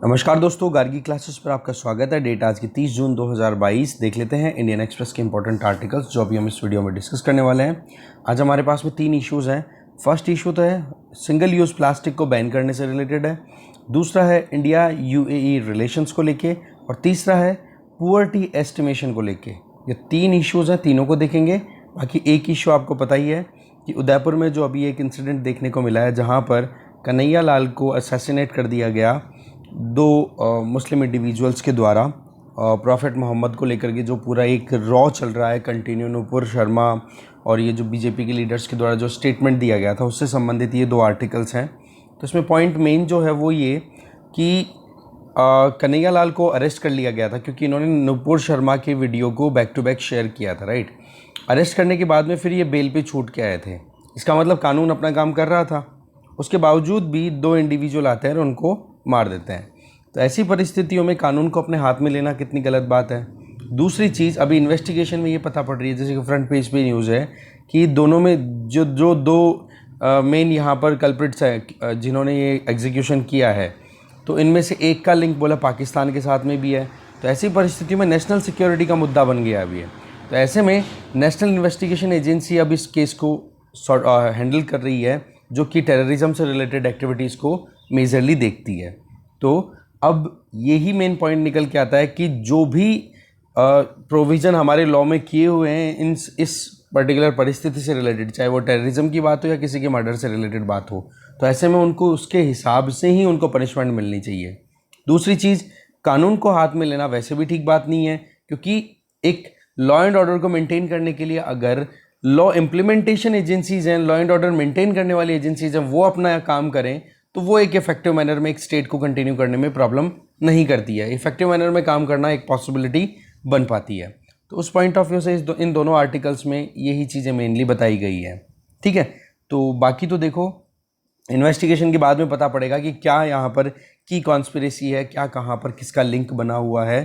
नमस्कार दोस्तों, गार्गी क्लासेस पर आपका स्वागत है। डेट आज की 30 जून 2022। देख लेते हैं इंडियन एक्सप्रेस के इंपॉर्टेंट आर्टिकल्स जो अभी हम इस वीडियो में डिस्कस करने वाले हैं। आज हमारे पास में 3 इश्यूज़ हैं। फर्स्ट इशू तो है सिंगल यूज़ प्लास्टिक को बैन करने से रिलेटेड है, दूसरा है इंडिया यूएई रिलेशंस को लेके, और तीसरा है पुअर्टी एस्टिमेशन को लेके। ये 3 इश्यूज़ हैं, तीनों को देखेंगे। बाकी एक इशू आपको पता ही है कि उदयपुर में जो अभी एक इंसिडेंट देखने को मिला है जहाँ पर कन्हैया लाल को असैसिनेट कर दिया गया 2 मुस्लिम इंडिविजुअल्स के द्वारा। प्रॉफिट मोहम्मद को लेकर के जो पूरा एक रॉ चल रहा है कंटिन्यू, नूपुर शर्मा और ये जो बीजेपी के लीडर्स के द्वारा जो स्टेटमेंट दिया गया था उससे संबंधित ये 2 आर्टिकल्स हैं। तो इसमें पॉइंट मेन जो है वो ये कि कन्हैया लाल को अरेस्ट कर लिया गया था क्योंकि इन्होंने नूपुर शर्मा के वीडियो को बैक टू बैक शेयर किया था, राइट। अरेस्ट करने के बाद में फिर ये बेल पे छूट के आए थे। इसका मतलब कानून अपना काम कर रहा था, उसके बावजूद भी 2 इंडिविजुअल आते हैं और उनको मार देते हैं। तो ऐसी परिस्थितियों में कानून को अपने हाथ में लेना कितनी गलत बात है। दूसरी चीज़, अभी इन्वेस्टिगेशन में ये पता पड़ रही है, जैसे कि फ्रंट पेज पे न्यूज़ है कि दोनों में जो 2 मेन यहाँ पर कल्प्रिट्स हैं जिन्होंने ये एग्जीक्यूशन किया है, तो इनमें से एक का लिंक बोला पाकिस्तान के साथ में भी है। तो ऐसी परिस्थितियों में नेशनल सिक्योरिटी का मुद्दा बन गया अभी है। तो ऐसे में नेशनल इन्वेस्टिगेशन एजेंसी अब इस केस को हैंडल कर रही है, जो कि टेररिज्म से रिलेटेड एक्टिविटीज़ को मेजरली देखती है। तो अब यही मेन पॉइंट निकल के आता है कि जो भी प्रोविज़न हमारे लॉ में किए हुए हैं इस पर्टिकुलर परिस्थिति से रिलेटेड, चाहे वो टेररिज्म की बात हो या किसी के मर्डर से रिलेटेड बात हो, तो ऐसे में उनको उसके हिसाब से ही उनको पनिशमेंट मिलनी चाहिए। दूसरी चीज़, कानून को हाथ में लेना वैसे भी ठीक बात नहीं है, क्योंकि एक लॉ एंड ऑर्डर को मेंटेन करने के लिए अगर लॉ इम्प्लीमेंटेशन एजेंसीज़ हैं, लॉ एंड ऑर्डर मेंटेन करने वाली एजेंसीज़ हैं, वो अपना काम करें तो वो एक इफेक्टिव मैनर में एक स्टेट को कंटिन्यू करने में प्रॉब्लम नहीं करती है। इफेक्टिव मैनर में काम करना एक पॉसिबिलिटी बन पाती है। तो उस पॉइंट ऑफ व्यू से इन दोनों आर्टिकल्स में यही चीज़ें मेनली बताई गई हैं, ठीक है। तो बाकी तो देखो, इन्वेस्टिगेशन के बाद में पता पड़ेगा कि क्या यहाँ पर की कॉन्स्पिरेसी है, क्या कहाँ पर किसका लिंक बना हुआ है,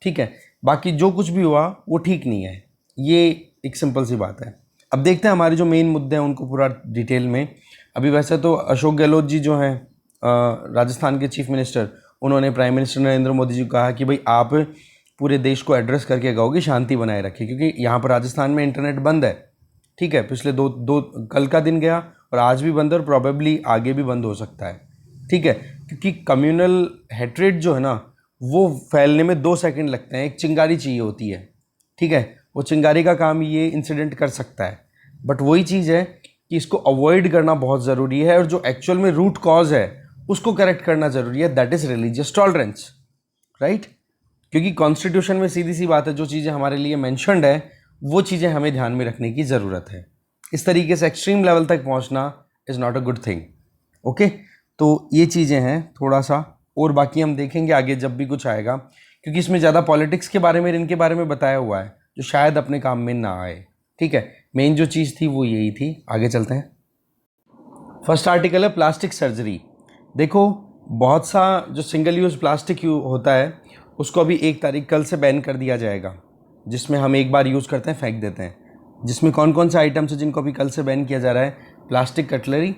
ठीक है। बाकी जो कुछ भी हुआ वो ठीक नहीं है, ये एक सिंपल सी बात है। अब देखते हैं हमारे जो मेन मुद्दे हैं उनको पूरा डिटेल में। अभी वैसे तो अशोक गहलोत जी जो हैं राजस्थान के चीफ मिनिस्टर, उन्होंने प्राइम मिनिस्टर नरेंद्र मोदी जी को कहा कि भाई आप पूरे देश को एड्रेस करके कहो कि शांति बनाए रखें, क्योंकि यहाँ पर राजस्थान में इंटरनेट बंद है, ठीक है। पिछले दो कल का दिन गया और आज भी बंद है और प्रॉबेबली आगे भी बंद हो सकता है, ठीक है। क्योंकि कम्युनल हेट्रेड जो है ना, वो फैलने में 2 सेकंड लगते हैं। एक चिंगारी चाहिए होती है, ठीक है। वो चिंगारी का काम ये इंसिडेंट कर सकता है, बट वही चीज़ है कि इसको अवॉइड करना बहुत ज़रूरी है और जो एक्चुअल में रूट कॉज है उसको करेक्ट करना ज़रूरी है, that is religious tolerance, right. क्योंकि कॉन्स्टिट्यूशन में सीधी सी बात है, जो चीज़ें हमारे लिए मेंशन्ड है वो चीज़ें हमें ध्यान में रखने की ज़रूरत है। इस तरीके से एक्सट्रीम लेवल तक पहुंचना is not a good thing, okay. तो ये चीज़ें हैं थोड़ा सा, और बाकी हम देखेंगे आगे जब भी कुछ आएगा, क्योंकि इसमें ज़्यादा पॉलिटिक्स के बारे में, इनके बारे में बताया हुआ है जो शायद अपने काम में ना आए, ठीक है। मेन जो चीज़ थी वो यही थी। आगे चलते हैं। फर्स्ट आर्टिकल है प्लास्टिक सर्जरी। देखो, बहुत सा जो सिंगल यूज़ प्लास्टिक होता है उसको अभी 1 तारीख कल से बैन कर दिया जाएगा, जिसमें हम एक बार यूज़ करते हैं फेंक देते हैं। जिसमें कौन कौन से आइटम्स हैं जिनको अभी कल से बैन किया जा रहा है? प्लास्टिक कटलरी,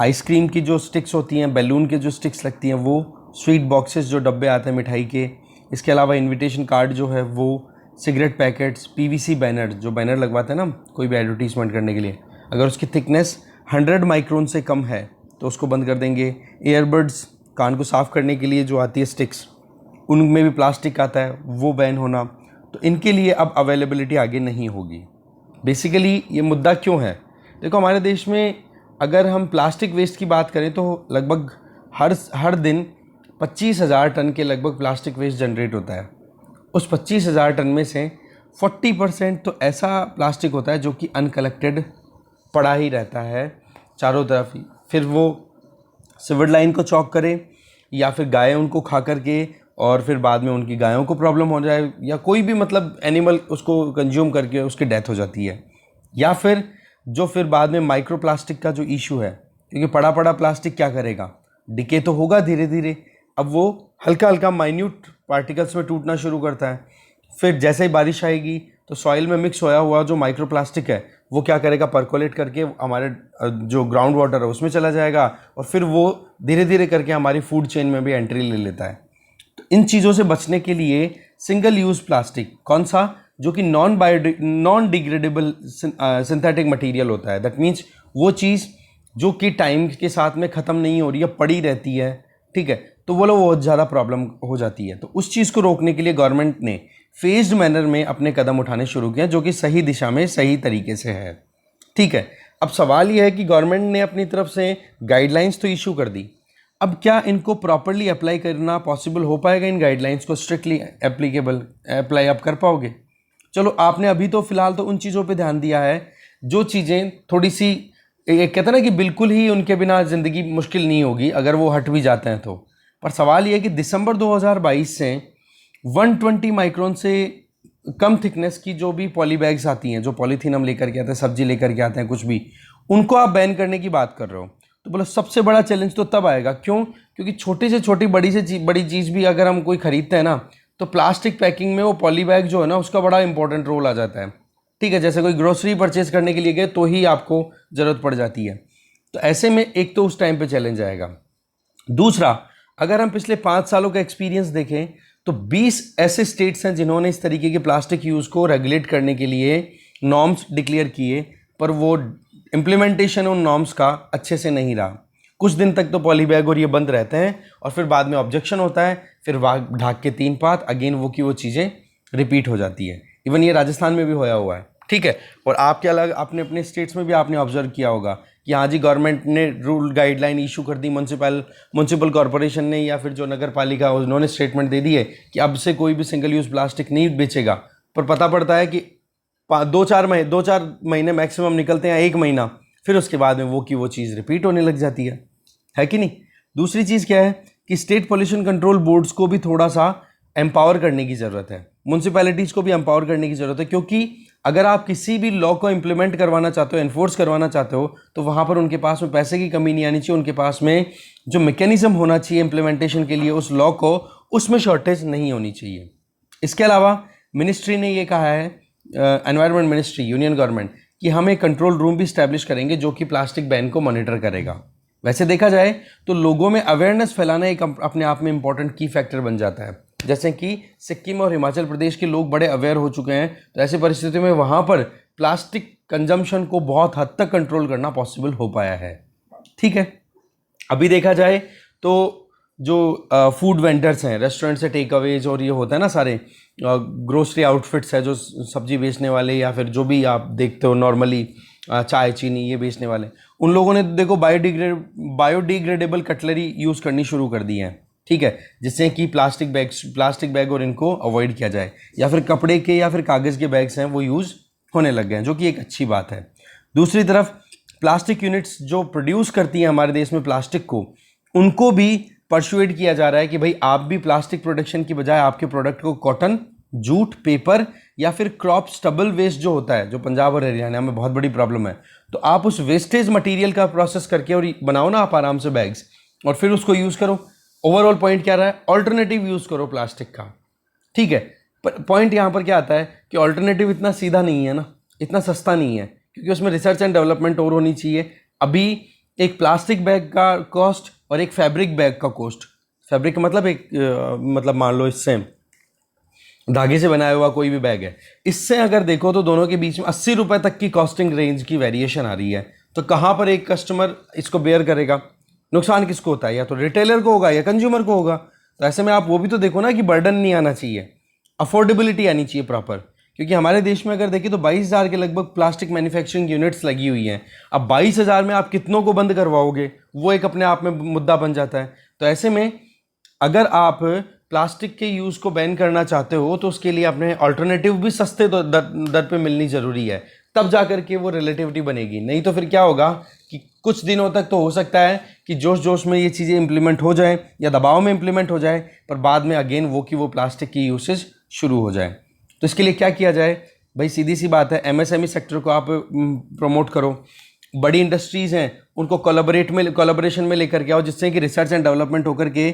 आइसक्रीम की जो स्टिक्स होती हैं, बैलून के जो स्टिक्स लगती हैं वो, स्वीट बॉक्सेस जो डब्बे आते हैं मिठाई के, इसके अलावा इन्विटेशन कार्ड जो है वो, सिगरेट पैकेट्स, पीवीसी बैनर, जो बैनर लगवाते हैं ना कोई भी एडवर्टीजमेंट करने के लिए, अगर उसकी थिकनेस 100 माइक्रोन से कम है तो उसको बंद कर देंगे। ईयरबड्स, कान को साफ़ करने के लिए जो आती है स्टिक्स, उनमें भी प्लास्टिक आता है, वो बैन होना। तो इनके लिए अब अवेलेबिलिटी आगे नहीं होगी। बेसिकली ये मुद्दा क्यों है? देखो, हमारे देश में अगर हम प्लास्टिक वेस्ट की बात करें तो लगभग हर दिन 25,000 टन के लगभग प्लास्टिक वेस्ट जनरेट होता है। उस 25,000 टन में से 40% तो ऐसा प्लास्टिक होता है जो कि अनकलेक्टेड पड़ा ही रहता है चारों तरफ ही। फिर वो सिविल लाइन को चौक करे, या फिर गायें उनको खा करके और फिर बाद में उनकी गायों को प्रॉब्लम हो जाए, या कोई भी मतलब एनिमल उसको कंज्यूम करके उसकी डेथ हो जाती है। या फिर बाद में माइक्रो प्लास्टिक का जो इशू है, क्योंकि पड़ा पड़ा प्लास्टिक क्या करेगा, डिके तो होगा धीरे धीरे। अब वो हल्का हल्का माइन्यूट पार्टिकल्स में टूटना शुरू करता है। फिर जैसे ही बारिश आएगी तो सॉइल में मिक्स होया हुआ जो माइक्रो प्लास्टिक है वो क्या करेगा, परकोलेट करके हमारे जो ग्राउंड वाटर है उसमें चला जाएगा और फिर वो धीरे धीरे करके हमारी फूड चेन में भी एंट्री ले लेता है। तो इन चीज़ों से बचने के लिए सिंगल यूज़ प्लास्टिक कौन सा, जो कि नॉन डिग्रेडेबल सिंथेटिक मटेरियल होता है, दैट मीन्स वो चीज़ जो कि टाइम के साथ में ख़त्म नहीं हो रही है, पड़ी रहती है, ठीक है, तो वो लोग बहुत ज़्यादा प्रॉब्लम हो जाती है। तो उस चीज़ को रोकने के लिए गवर्नमेंट ने फेज्ड मैनर में अपने कदम उठाने शुरू किए, जो कि सही दिशा में सही तरीके से है, ठीक है। अब सवाल यह है कि गवर्नमेंट ने अपनी तरफ से गाइडलाइंस तो इशू कर दी, अब क्या इनको प्रॉपरली अप्लाई करना पॉसिबल हो पाएगा? इन गाइडलाइंस को स्ट्रिक्टली अप्लाई आप कर पाओगे? चलो, आपने अभी तो फिलहाल तो उन चीज़ों पे ध्यान दिया है जो चीज़ें थोड़ी सी, एक कहते हैं ना कि बिल्कुल ही उनके बिना ज़िंदगी मुश्किल नहीं होगी अगर वो हट भी जाते हैं तो। पर सवाल ये है कि दिसंबर 2022 से 120 माइक्रोन से कम थिकनेस की जो भी पॉली बैग्स आती हैं, जो पॉलीथीन हम लेकर के आते हैं, सब्जी लेकर के आते हैं, कुछ भी, उनको आप बैन करने की बात कर रहे हो। तो बोलो सबसे बड़ा चैलेंज तो तब आएगा, क्यों? क्योंकि छोटी से छोटी बड़ी से बड़ी चीज़ भी अगर हम कोई खरीदते हैं ना, तो प्लास्टिक पैकिंग में वो पॉली बैग जो है ना, उसका बड़ा इंपॉर्टेंट रोल आ जाता है, ठीक है। जैसे कोई ग्रोसरी परचेज करने के लिए गए तो ही आपको ज़रूरत पड़ जाती है। तो ऐसे में एक तो उस टाइम पे चैलेंज आएगा। दूसरा, अगर हम पिछले 5 सालों का एक्सपीरियंस देखें तो 20 ऐसे स्टेट्स हैं जिन्होंने इस तरीके के प्लास्टिक यूज़ को रेगुलेट करने के लिए नॉर्म्स डिक्लेयर किए, पर वो इम्प्लीमेंटेशन उन नॉर्म्स का अच्छे से नहीं रहा। कुछ दिन तक तो पॉली बैग और ये बंद रहते हैं और फिर बाद में ऑब्जेक्शन होता है, फिर ढाक के 3 पात अगेन वो की वो चीज़ें रिपीट हो जाती है। इवन ये राजस्थान में भी होया हुआ है, ठीक है। और आपके अलग अपने अपने स्टेट्स में भी आपने ऑब्जर्व किया होगा कि हाँ जी, गवर्नमेंट ने रूल गाइडलाइन इशू कर दी, म्यूनसिपल कॉरपोरेशन ने या फिर जो नगर पालिका, उन्होंने स्टेटमेंट दे दी है कि अब से कोई भी सिंगल यूज़ प्लास्टिक नहीं बेचेगा। पर पता पड़ता है कि 2-4 महीने मैक्सिमम निकलते हैं, 1 महीना, फिर उसके बाद में वो की वो चीज़ रिपीट होने लग जाती है कि नहीं। दूसरी चीज़ क्या है कि स्टेट पॉल्यूशन कंट्रोल बोर्ड्स को भी थोड़ा सा एम्पावर करने की ज़रूरत है, म्यूनसिपैलिटीज़ को भी एम्पावर करने की ज़रूरत है, क्योंकि अगर आप किसी भी लॉ को इम्प्लीमेंट करवाना चाहते हो, एनफोर्स करवाना चाहते हो, तो वहाँ पर उनके पास में पैसे की कमी नहीं आनी चाहिए, उनके पास में जो मैकेनिज्म होना चाहिए इम्प्लीमेंटेशन के लिए उस लॉ को, उसमें शॉर्टेज नहीं होनी चाहिए। इसके अलावा मिनिस्ट्री ने ये कहा है, एनवायरनमेंट मिनिस्ट्री, यूनियन गवर्नमेंट, कि हम एक कंट्रोल रूम भी स्टैब्लिश करेंगे जो कि प्लास्टिक बैन को मॉनिटर करेगा। वैसे देखा जाए तो लोगों में अवेयरनेस फैलाना एक अपने आप में इंपॉर्टेंट की फैक्टर बन जाता है। जैसे कि सिक्किम और हिमाचल प्रदेश के लोग बड़े अवेयर हो चुके हैं, तो ऐसी परिस्थितियों में वहाँ पर प्लास्टिक कंजम्पशन को बहुत हद तक कंट्रोल करना पॉसिबल हो पाया है, ठीक है। अभी देखा जाए तो जो फूड वेंडर्स हैं, रेस्टोरेंट से टेक अवेज और ये होता है ना, सारे ग्रोसरी आउटफिट्स है, जो सब्जी बेचने वाले या फिर जो भी आप देखते हो नॉर्मली चाय चीनी ये बेचने वाले, उन लोगों ने देखो बायोडिग्रेडेबल कटलरी यूज़ करनी शुरू कर दी है, ठीक है, जिससे कि प्लास्टिक बैग और इनको अवॉइड किया जाए, या फिर कपड़े के या फिर कागज़ के बैग्स हैं वो यूज़ होने लग गए हैं, जो कि एक अच्छी बात है। दूसरी तरफ प्लास्टिक यूनिट्स जो प्रोड्यूस करती हैं हमारे देश में प्लास्टिक को, उनको भी परसुएड किया जा रहा है कि भाई आप भी प्लास्टिक प्रोडक्शन की बजाय आपके प्रोडक्ट को कॉटन, जूट, पेपर या फिर क्रॉप स्टबल वेस्ट जो होता है, जो पंजाब और हरियाणा में बहुत बड़ी प्रॉब्लम है, तो आप उस वेस्टेज मटेरियल का प्रोसेस करके और बनाओ ना आप आराम से बैग्स, और फिर उसको यूज़ करो। ओवरऑल पॉइंट क्या रहा है, ऑल्टरनेटिव यूज़ करो प्लास्टिक का, ठीक है। पर पॉइंट यहाँ पर क्या आता है कि ऑल्टरनेटिव इतना सीधा नहीं है ना, इतना सस्ता नहीं है, क्योंकि उसमें रिसर्च एंड डेवलपमेंट और होनी चाहिए। अभी एक प्लास्टिक बैग का कॉस्ट और एक फैब्रिक बैग का कॉस्ट, फैब्रिक मतलब मतलब मान लो इससे धागे से बनाया हुआ कोई भी बैग है, इससे अगर देखो तो दोनों के बीच में 80 रुपये तक की कॉस्टिंग रेंज की वेरिएशन आ रही है। तो कहाँ पर एक कस्टमर इसको बेयर करेगा, नुकसान किसको होता है, या तो रिटेलर को होगा या कंज्यूमर को होगा। तो ऐसे में आप वो भी तो देखो ना कि बर्डन नहीं आना चाहिए, अफोर्डेबिलिटी आनी चाहिए प्रॉपर, क्योंकि हमारे देश में अगर देखिए तो 22,000 के लगभग प्लास्टिक मैन्युफैक्चरिंग यूनिट्स लगी हुई हैं। अब 22,000 में आप कितनों को बंद करवाओगे, वो एक अपने आप में मुद्दा बन जाता है। तो ऐसे में अगर आप प्लास्टिक के यूज़ को बैन करना चाहते हो तो उसके लिए अपने अल्टरनेटिव भी सस्ते दर पे मिलनी ज़रूरी है, तब जा करके वो रिलेटिविटी बनेगी। नहीं तो फिर क्या होगा कि कुछ दिनों तक तो हो सकता है कि जोश जोश में ये चीज़ें इंप्लीमेंट हो जाए या दबाव में इंप्लीमेंट हो जाए, पर बाद में अगेन वो की वो प्लास्टिक की यूसेज शुरू हो जाए। तो इसके लिए क्या किया जाए भाई, सीधी सी बात है, एमएसएमई सेक्टर को आप प्रमोट करो, बड़ी इंडस्ट्रीज़ हैं उनको कोलैबोरेशन में लेकर के आओ, जिससे कि रिसर्च एंड डेवलपमेंट होकर के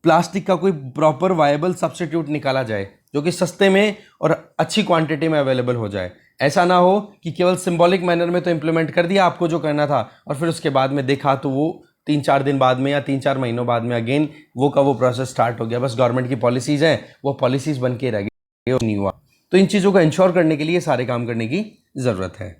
प्लास्टिक का कोई प्रॉपर वायबल सब्स्टिट्यूट निकाला जाए जो कि सस्ते में और अच्छी क्वांटिटी में अवेलेबल हो जाए। ऐसा ना हो कि केवल सिंबॉलिक मैनर में तो इम्प्लीमेंट कर दिया आपको जो करना था, और फिर उसके बाद में देखा तो वो 3-4 दिन बाद में या 3-4 महीनों बाद में अगेन वो का वो प्रोसेस स्टार्ट हो गया। बस गवर्नमेंट की पॉलिसीज़ हैं, वो पॉलिसीज़ बन के रह गई, नहीं हुआ। तो इन चीज़ों को इंश्योर करने के लिए सारे काम करने की ज़रूरत है।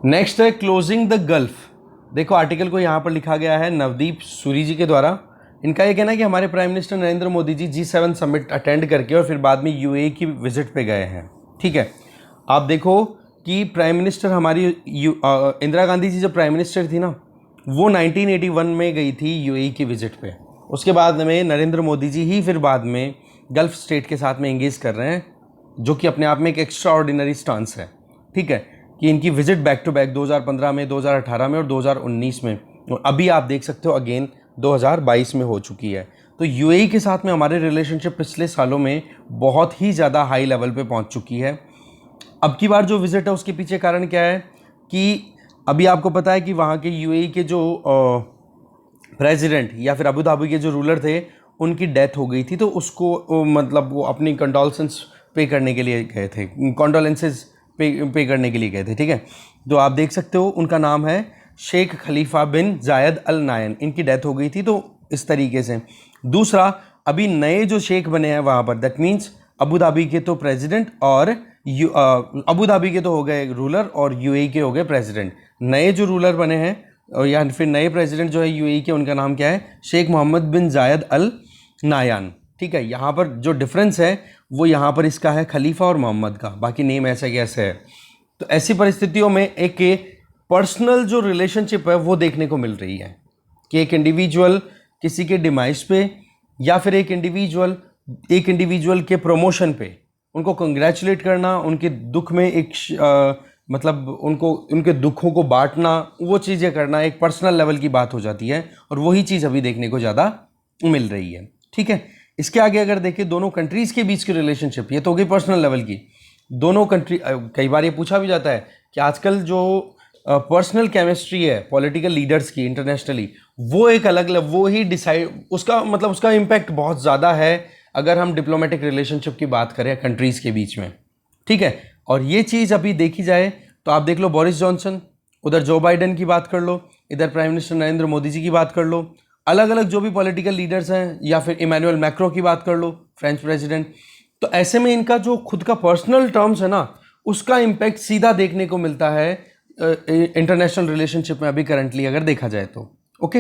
नेक्स्ट है क्लोजिंग द गल्फ। देखो आर्टिकल को यहाँ पर लिखा गया है नवदीप सूरी जी के द्वारा। इनका ये कहना है कि हमारे prime minister Narendra Modi ji G7 summit attend करके और फिर बाद में UAE की विजिट पे गए हैं। ठीक है, आप देखो कि प्राइम मिनिस्टर हमारी इंदिरा गांधी जी जब प्राइम मिनिस्टर थी ना, वो 1981 में गई थी UAE की विजिट पे। उसके बाद में नरेंद्र मोदी जी ही फिर बाद में गल्फ स्टेट के साथ में एंगेज कर रहे हैं, जो कि अपने आप में एक एक्स्ट्रा ऑर्डिनरी स्टांस है। ठीक है, कि इनकी विजिट बैक टू बैक 2015 में, 2018 में और 2019 में, और अभी आप देख सकते हो अगेन 2022 में हो चुकी है। तो UAE के साथ में हमारे रिलेशनशिप पिछले सालों में बहुत ही ज़्यादा हाई लेवल पे पहुंच चुकी है। अब की बार जो विजिट है उसके पीछे कारण क्या है कि अभी आपको पता है कि वहाँ के UAE के जो प्रेसिडेंट या फिर अबू धाबी के जो रूलर थे उनकी डेथ हो गई थी, तो उसको मतलब वो अपनी कंडोलेंसेस पे करने के लिए गए थे, कंडोलेंसेस पे करने के लिए गए थे। ठीक है, तो आप देख सकते हो उनका नाम है शेख खलीफा बिन जायद अल नायन। इनकी डेथ हो गई थी, तो इस तरीके से। दूसरा, अभी नए जो शेख बने हैं वहाँ पर, दैट मीन्स अबू धाबी के तो प्रेसिडेंट और अबू धाबी के तो हो गए रूलर और UAE के हो गए प्रेसिडेंट। नए जो रूलर बने हैं और या फिर नए प्रेसिडेंट जो है UAE के, उनका नाम क्या है? शेख मोहम्मद बिन जायद अल नायान। ठीक है, यहाँ पर जो डिफरेंस है वो यहाँ पर इसका है खलीफा और मोहम्मद का, बाकी नेम ऐसा कैसे है। तो ऐसी परिस्थितियों में एक पर्सनल जो रिलेशनशिप है वो देखने को मिल रही है कि एक इंडिविजुअल किसी के डिमाइस पे या फिर एक इंडिविजुअल के प्रमोशन पे उनको कंग्रेचुलेट करना, उनके दुख में मतलब उनके दुखों को बांटना, वो चीज़ें करना एक पर्सनल लेवल की बात हो जाती है, और वही चीज़ अभी देखने को ज़्यादा मिल रही है। ठीक है, इसके आगे अगर देखें दोनों कंट्रीज़ के बीच की रिलेशनशिप, ये तो हो गई पर्सनल लेवल की। दोनों कंट्री, कई बार ये पूछा भी जाता है कि आजकल जो पर्सनल केमिस्ट्री है पॉलिटिकल लीडर्स की इंटरनेशनली, वो एक अलग वो ही डिसाइड, उसका इम्पैक्ट बहुत ज़्यादा है अगर हम डिप्लोमेटिक रिलेशनशिप की बात करें कंट्रीज़ के बीच में। ठीक है, और ये चीज़ अभी देखी जाए तो आप देख लो बोरिस जॉनसन, उधर जो बाइडेन की बात कर लो, इधर प्राइम मिनिस्टर नरेंद्र मोदी जी की बात कर लो, अलग अलग जो भी पॉलिटिकल लीडर्स हैं, या फिर इमैनुअल मैक्रो की बात कर लो, फ्रेंच प्रेसिडेंट। तो ऐसे में इनका जो खुद का पर्सनल टर्म्स है ना, उसका इम्पैक्ट सीधा देखने को मिलता है इंटरनेशनल रिलेशनशिप में अभी करंटली अगर देखा जाए तो। ओके,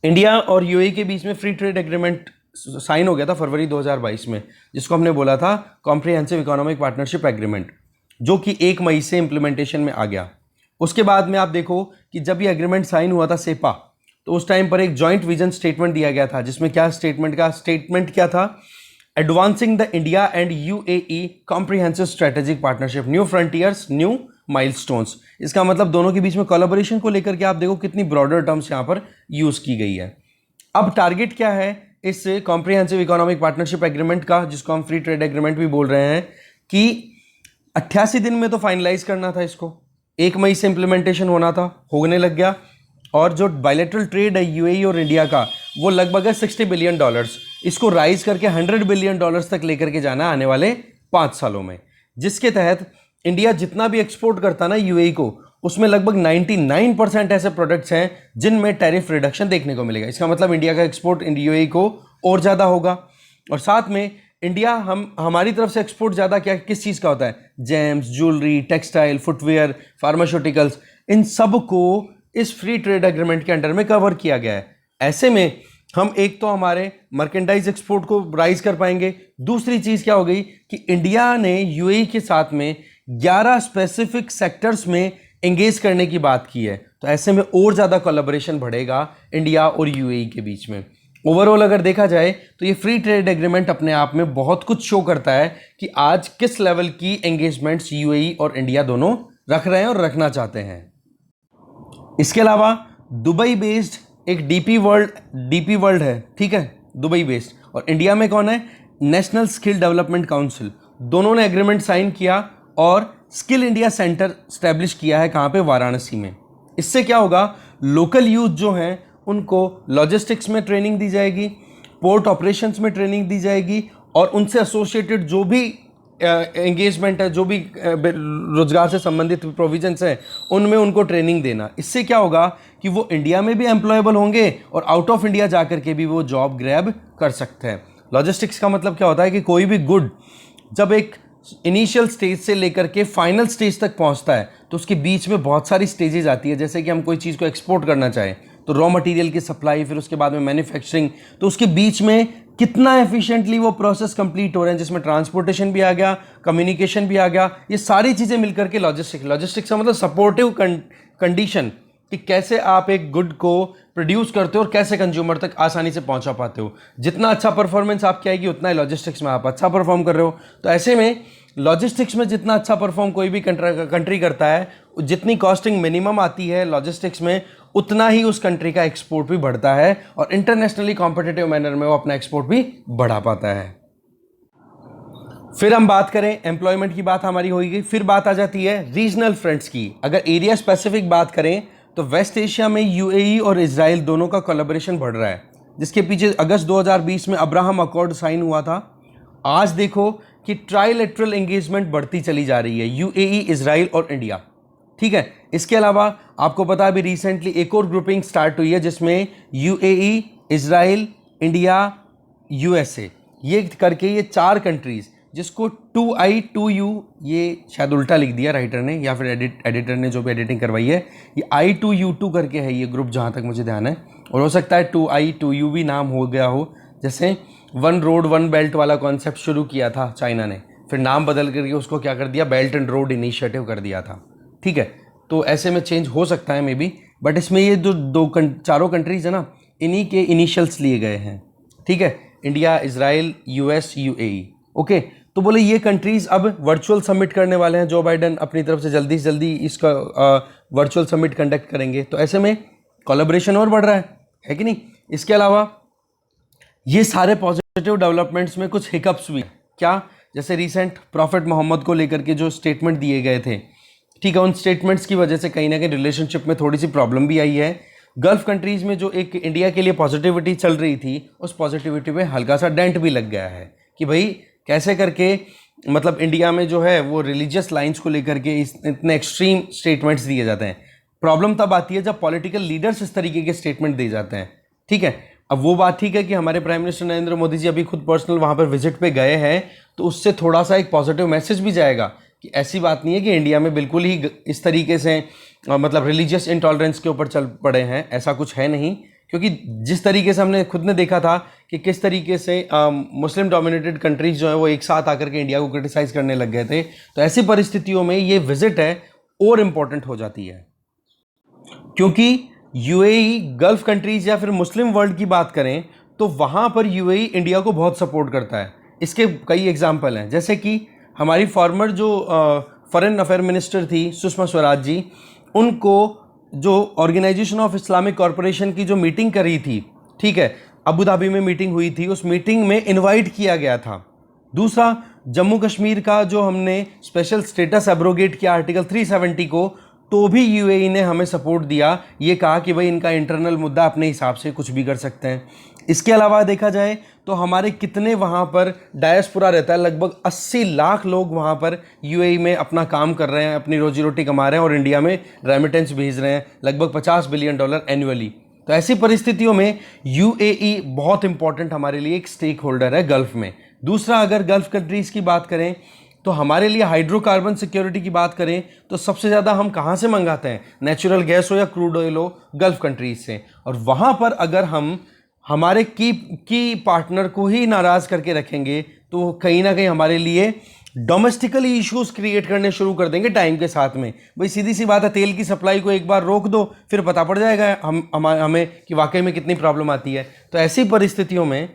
इंडिया और UAE के बीच में फ्री ट्रेड एग्रीमेंट साइन हो गया था फरवरी 2022 में, जिसको हमने बोला था कॉम्प्रिहेंसिव इकोनॉमिक पार्टनरशिप एग्रीमेंट, जो कि 1 मई से इंप्लीमेंटेशन में आ गया। उसके बाद में आप देखो कि जब ये एग्रीमेंट साइन हुआ था सेपा, तो उस टाइम पर एक जॉइंट विजन स्टेटमेंट दिया गया था, जिसमें क्या स्टेटमेंट क्या था? Advancing the India and UAE comprehensive strategic partnership, new frontiers new milestones. इसका मतलब दोनों के बीच में कोलैबोरेशन को लेकर के आप देखो कितनी ब्रॉडर टर्म्स यहाँ पर यूज की गई है। अब टारगेट क्या है इस कॉम्प्रिहेंसिव इकोनॉमिक पार्टनरशिप एग्रीमेंट का, जिसको हम फ्री ट्रेड एग्रीमेंट भी बोल रहे हैं, कि 88 दिन में तो फाइनलाइज करना था इसको, 1 मई से इंप्लीमेंटेशन होना था, होने लग गया। और जो बायलैटरल ट्रेड है UAE और इंडिया का, वो लगभग है $60 बिलियन, इसको राइज करके $100 बिलियन तक लेकर के जाना आने वाले 5 सालों में, जिसके तहत इंडिया जितना भी एक्सपोर्ट करता ना UAE को, उसमें लगभग 99% ऐसे प्रोडक्ट्स हैं जिनमें टैरिफ रिडक्शन देखने को मिलेगा। इसका मतलब इंडिया का एक्सपोर्ट UAE को और ज़्यादा होगा। और साथ में इंडिया हमारी तरफ से एक्सपोर्ट ज़्यादा किस चीज़ का होता है? Gems, jewellery, textile, footwear, pharmaceuticals, इन सब को इस फ्री ट्रेड एग्रीमेंट के अंडर में कवर किया गया है। ऐसे में हम एक तो हमारे मर्केंडाइज एक्सपोर्ट को राइज कर पाएंगे, दूसरी चीज़ क्या हो गई कि इंडिया ने UAE के साथ में 11 स्पेसिफिक सेक्टर्स में एंगेज करने की बात की है। तो ऐसे में और ज़्यादा कोलैबोरेशन बढ़ेगा इंडिया और UAE के बीच में। ओवरऑल अगर देखा जाए तो ये फ्री ट्रेड एग्रीमेंट अपने आप में बहुत कुछ शो करता है कि आज किस लेवल की एंगेजमेंट्स UAE और इंडिया दोनों रख रहे हैं और रखना चाहते हैं। इसके अलावा दुबई बेस्ड एक DP वर्ल्ड है, ठीक है, दुबई बेस्ड, और इंडिया में कौन है? National skill development council. दोनों ने एग्रीमेंट साइन किया और स्किल इंडिया सेंटर स्टैब्लिश किया है, कहाँ पे? वाराणसी में। इससे क्या होगा? लोकल यूथ जो हैं उनको लॉजिस्टिक्स में ट्रेनिंग दी जाएगी, पोर्ट ऑपरेशंस में ट्रेनिंग दी जाएगी, और उनसे एसोसिएटेड जो भी एंगेजमेंट है, जो भी रोजगार से संबंधित प्रोविजंस हैं, उनमें उनको ट्रेनिंग देना। इससे क्या होगा कि वो इंडिया में भी एम्प्लॉयबल होंगे और आउट ऑफ इंडिया जाकर के भी वो जॉब ग्रैब कर सकते हैं। लॉजिस्टिक्स का मतलब क्या होता है कि कोई भी गुड जब एक इनिशियल स्टेज से लेकर के फाइनल स्टेज तक पहुंचता है तो उसके बीच में बहुत सारी स्टेजेस आती है। जैसे कि हम कोई चीज़ को एक्सपोर्ट करना चाहें तो रॉ मटेरियल की सप्लाई, फिर उसके बाद में मैन्युफैक्चरिंग, तो उसके बीच में कितना एफिशिएंटली वो प्रोसेस कंप्लीट हो रहे हैं, जिसमें ट्रांसपोर्टेशन भी आ गया, कम्युनिकेशन भी आ गया, ये सारी चीज़ें मिलकर के लॉजिस्टिक्स का मतलब सपोर्टिव कंडीशन, कि कैसे आप एक गुड को प्रोड्यूस करते हो और कैसे कंज्यूमर तक आसानी से पहुंचा पाते हो। जितना अच्छा परफॉर्मेंस आपकी आएगी उतना ही लॉजिस्टिक्स में आप अच्छा परफॉर्म कर रहे हो। तो ऐसे में लॉजिस्टिक्स में जितना अच्छा परफॉर्म कोई भी कंट्री करता है, जितनी कॉस्टिंग मिनिमम आती है लॉजिस्टिक्स में, उतना ही उस कंट्री का एक्सपोर्ट भी बढ़ता है और इंटरनेशनली कॉम्पिटिटिव मैनर में वो अपना एक्सपोर्ट भी बढ़ा पाता है। फिर हम बात करें, एम्प्लॉयमेंट की बात हमारी हो गई, फिर बात आ जाती है रीजनल फ्रंट्स की। अगर एरिया स्पेसिफिक बात करें तो वेस्ट एशिया में यूएई और इजराइल दोनों का कोलैबोरेशन बढ़ रहा है, जिसके पीछे अगस्त 2020 में अब्राहम अकॉर्ड साइन हुआ था। आज देखो कि ट्राइलेटरल एंगेजमेंट बढ़ती चली जा रही है, यूएई, इजराइल और इंडिया। ठीक है, इसके अलावा आपको पता है अभी रिसेंटली एक और ग्रुपिंग स्टार्ट हुई है जिसमें यूएई, इजराइल, इंडिया, यूएसए, ये करके ये 4 कंट्रीज, जिसको 2I2U, ये शायद उल्टा लिख दिया राइटर ने या फिर एडिटर ने, जो भी एडिटिंग करवाई है, ये I2U2 करके है ये ग्रुप, जहाँ तक मुझे ध्यान है। और हो सकता है 2I2U भी नाम हो गया हो, जैसे 1 रोड 1 बेल्ट वाला कॉन्सेप्ट शुरू किया था चाइना ने, फिर नाम बदल करके उसको क्या कर दिया, बेल्ट एंड रोड इनिशिएटिव कर दिया था। ठीक है, तो ऐसे में चेंज हो सकता है मे बी, बट इसमें ये जो चारों कंट्रीज है ना, इन्हीं के इनिशियल्स लिए गए हैं। ठीक है, India, Israel, US, UAE. Okay, तो बोले ये कंट्रीज अब वर्चुअल समिट करने वाले हैं। जो बाइडन अपनी तरफ से जल्दी से जल्दी इसका वर्चुअल समिट कंडक्ट करेंगे, तो ऐसे में कोलैबोरेशन और बढ़ रहा है कि नहीं। इसके अलावा ये सारे पॉजिटिव डेवलपमेंट्स में कुछ हिकअप्स भी, क्या, जैसे रिसेंट प्रॉफिट मोहम्मद को लेकर के जो स्टेटमेंट दिए गए थे, ठीक है, उन स्टेटमेंट्स की वजह से कहीं ना कहीं रिलेशनशिप में थोड़ी सी प्रॉब्लम भी आई है। गल्फ कंट्रीज में जो एक इंडिया के लिए पॉजिटिविटी चल रही थी, उस पॉजिटिविटी में हल्का सा डेंट भी लग गया है कि भाई कैसे करके, मतलब इंडिया में जो है वो रिलीजियस लाइंस को लेकर के इतने एक्सट्रीम स्टेटमेंट्स दिए जाते हैं। प्रॉब्लम तब आती है जब पॉलिटिकल लीडर्स इस तरीके के स्टेटमेंट दिए जाते हैं। ठीक है, अब वो बात ठीक है कि हमारे प्राइम मिनिस्टर नरेंद्र मोदी जी अभी खुद पर्सनल वहाँ पर विजिट पे गए हैं, तो उससे थोड़ा सा एक पॉजिटिव मैसेज भी जाएगा कि ऐसी बात नहीं है कि इंडिया में बिल्कुल ही इस तरीके से मतलब रिलीजियस इंटॉलरेंस के ऊपर चल पड़े हैं, ऐसा कुछ है नहीं। क्योंकि जिस तरीके से हमने खुद ने देखा था कि किस तरीके से मुस्लिम डोमिनेटेड कंट्रीज जो है वो एक साथ आकर के इंडिया को क्रिटिसाइज करने लग गए थे, तो ऐसी परिस्थितियों में ये विजिट है और इम्पोर्टेंट हो जाती है। क्योंकि यूएई, गल्फ कंट्रीज या फिर मुस्लिम वर्ल्ड की बात करें तो वहाँ पर यूएई इंडिया को बहुत सपोर्ट करता है। इसके कई एग्जाम्पल हैं, जैसे कि हमारी फॉर्मर जो फॉरेन अफेयर मिनिस्टर थी सुषमा स्वराज जी, उनको जो ऑर्गेनाइजेशन ऑफ इस्लामिक कॉरपोरेशन की जो मीटिंग करी थी, ठीक है, अबू धाबी में मीटिंग हुई थी, उस मीटिंग में इनवाइट किया गया था। दूसरा, जम्मू कश्मीर का जो हमने स्पेशल स्टेटस एब्रोगेट किया आर्टिकल 370 को, तो भी यूएई ने हमें सपोर्ट दिया, ये कहा कि भाई इनका इंटरनल मुद्दा अपने हिसाब से कुछ भी कर सकते हैं। इसके अलावा देखा जाए तो हमारे कितने वहाँ पर डायस्पोरा रहता है, लगभग 80 लाख लोग वहाँ पर यूएई में अपना काम कर रहे हैं, अपनी रोजी रोटी कमा रहे हैं और इंडिया में रेमिटेंस भेज रहे हैं, लगभग $50 बिलियन एनुअली। तो ऐसी परिस्थितियों में यूएई बहुत इंपॉर्टेंट हमारे लिए एक स्टेक होल्डर है गल्फ में। दूसरा, अगर गल्फ कंट्रीज़ की बात करें तो हमारे लिए हाइड्रोकार्बन सिक्योरिटी की बात करें तो सबसे ज़्यादा हम कहाँ से मंगाते हैं, नेचुरल गैस हो या क्रूड ऑयल हो, गल्फ कंट्रीज से। और वहाँ पर अगर हम हमारे की पार्टनर को ही नाराज़ करके रखेंगे तो कहीं ना कहीं हमारे लिए डोमेस्टिकली इश्यूज क्रिएट करने शुरू कर देंगे टाइम के साथ में। भाई सीधी सी बात है, तेल की सप्लाई को एक बार रोक दो, फिर पता पड़ जाएगा हमें कि वाकई में कितनी प्रॉब्लम आती है। तो ऐसी परिस्थितियों में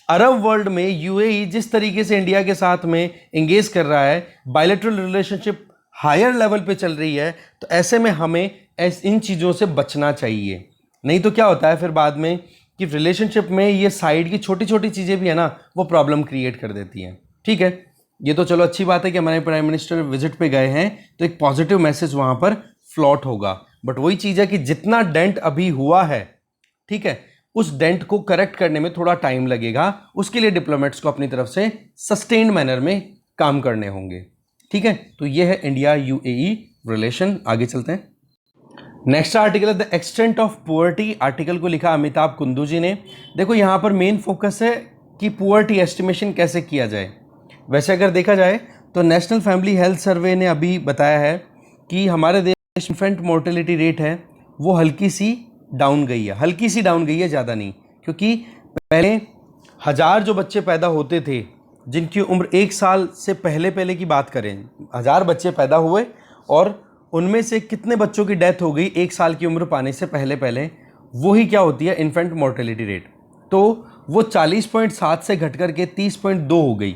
अरब वर्ल्ड में यूएई जिस तरीके से इंडिया के साथ में एंगेज कर रहा है, बायलैटरल रिलेशनशिप हायर लेवल पे चल रही है, तो ऐसे में हमें इन चीज़ों से बचना चाहिए। नहीं तो क्या होता है फिर बाद में कि रिलेशनशिप में ये साइड की छोटी छोटी चीज़ें भी है ना, वो प्रॉब्लम क्रिएट कर देती हैं। ठीक है, ये तो चलो अच्छी बात है कि हमारे प्राइम मिनिस्टर विजिट पे गए हैं, तो एक पॉजिटिव मैसेज वहाँ पर फ्लॉट होगा। बट वही चीज़ है कि जितना डेंट अभी हुआ है, ठीक है, उस डेंट को करेक्ट करने में थोड़ा टाइम लगेगा। उसके लिए डिप्लोमेट्स को अपनी तरफ से सस्टेन्ड मैनर में काम करने होंगे। ठीक है, तो ये है इंडिया यूएई रिलेशन। आगे चलते हैं। नेक्स्ट आर्टिकल है the extent of poverty. Article को लिखा अमिताभ कुंदू जी ने। देखो यहाँ पर मेन फोकस है कि पुअर्टी एस्टिमेशन कैसे किया जाए। वैसे अगर देखा जाए तो नेशनल फैमिली हेल्थ सर्वे ने अभी बताया है कि हमारे देश इन्फेंट मोर्टेलिटी रेट है वो हल्की सी डाउन गई है, हल्की सी डाउन गई है, ज़्यादा नहीं। क्योंकि पहले 1000 जो बच्चे पैदा होते थे जिनकी उम्र 1 साल से पहले की बात करें, 1000 बच्चे पैदा हुए और उनमें से कितने बच्चों की डेथ हो गई 1 साल की उम्र पाने से पहले, वही क्या होती है इन्फेंट मोर्टेलिटी रेट। तो वो 40.7 से घट करके 30.2 हो गई।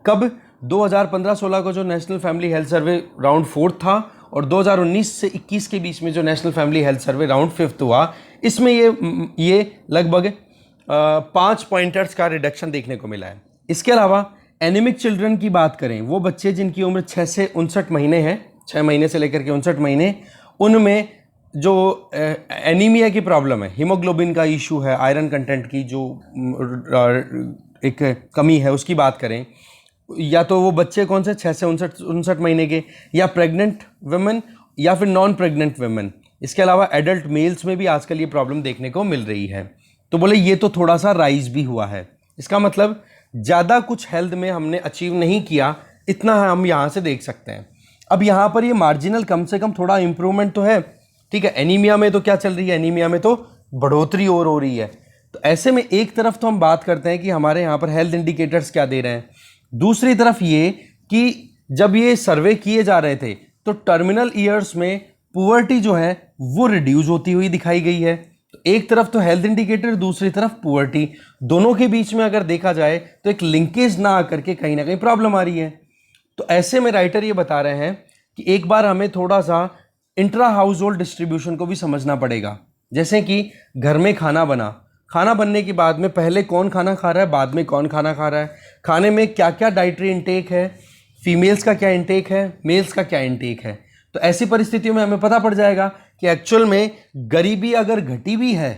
कब? 2015-16 को जो national family health survey round 4 था और 2019 से 21 के बीच में जो national family health survey round 5 हुआ, इसमें ये लगभग 5 पॉइंटर्स का रिडक्शन देखने को मिला है। इसके अलावा एनीमिक चिल्ड्रन की बात करें, वो बच्चे जिनकी उम्र 6 से 59 महीने है, 6 महीने से लेकर के 59 महीने, उनमें जो एनीमिया की प्रॉब्लम है, हीमोग्लोबिन का इशू है, आयरन कंटेंट की जो एक कमी है उसकी बात करें, या तो वो बच्चे कौन से 6 से 59 महीने के, या प्रेग्नेंट वुमेन या फिर नॉन प्रेग्नेंट वुमेन। इसके अलावा एडल्ट मेल्स में भी आजकल ये प्रॉब्लम देखने को मिल रही है। तो बोले ये तो थोड़ा सा राइज भी हुआ है। इसका मतलब ज़्यादा कुछ हेल्थ में हमने अचीव नहीं किया, इतना हम यहाँ से देख सकते हैं। अब यहाँ पर ये मार्जिनल कम से कम थोड़ा इंप्रूवमेंट तो है। ठीक है, एनीमिया में तो क्या चल रही है, एनीमिया में तो बढ़ोतरी और हो रही है। तो ऐसे में एक तरफ तो हम बात करते हैं कि हमारे यहाँ पर हेल्थ इंडिकेटर्स क्या दे रहे हैं, दूसरी तरफ ये कि जब ये सर्वे किए जा रहे थे तो टर्मिनल ईयर्स में पुअर्टी जो है वो रिड्यूस होती हुई दिखाई गई है। तो एक तरफ तो हेल्थ इंडिकेटर, दूसरी तरफ पुअर्टी, दोनों के बीच में अगर देखा जाए तो एक लिंकेज ना आकर के कहीं ना कहीं प्रॉब्लम आ रही है। तो ऐसे में राइटर ये बता रहे हैं कि एक बार हमें थोड़ा सा इंट्रा हाउस होल्ड डिस्ट्रीब्यूशन को भी समझना पड़ेगा। जैसे कि घर में खाना बना, खाना बनने के बाद में पहले कौन खाना खा रहा है, बाद में कौन खाना खा रहा है, खाने में क्या क्या डाइटरी इंटेक है, फीमेल्स का क्या इंटेक है, मेल्स का क्या इंटेक है। तो ऐसी परिस्थितियों में हमें पता पड़ जाएगा कि एक्चुअल में गरीबी अगर घटी भी है,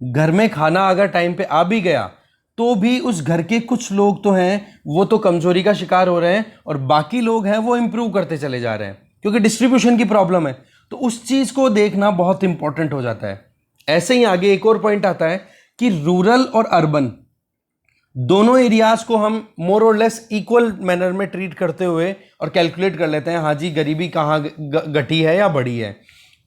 घर में खाना अगर टाइम पे आ भी गया, तो भी उस घर के कुछ लोग तो हैं वो तो कमजोरी का शिकार हो रहे हैं और बाकी लोग हैं वो इंप्रूव करते चले जा रहे हैं, क्योंकि डिस्ट्रीब्यूशन की प्रॉब्लम है। तो उस चीज को देखना बहुत इंपॉर्टेंट हो जाता है। ऐसे ही आगे एक और पॉइंट आता है कि रूरल और अर्बन दोनों एरियाज को हम मोर और लेस इक्वल मैनर में ट्रीट करते हुए और कैलकुलेट कर लेते हैं, हाँ जी गरीबी कहाँ घटी है या बढ़ी है।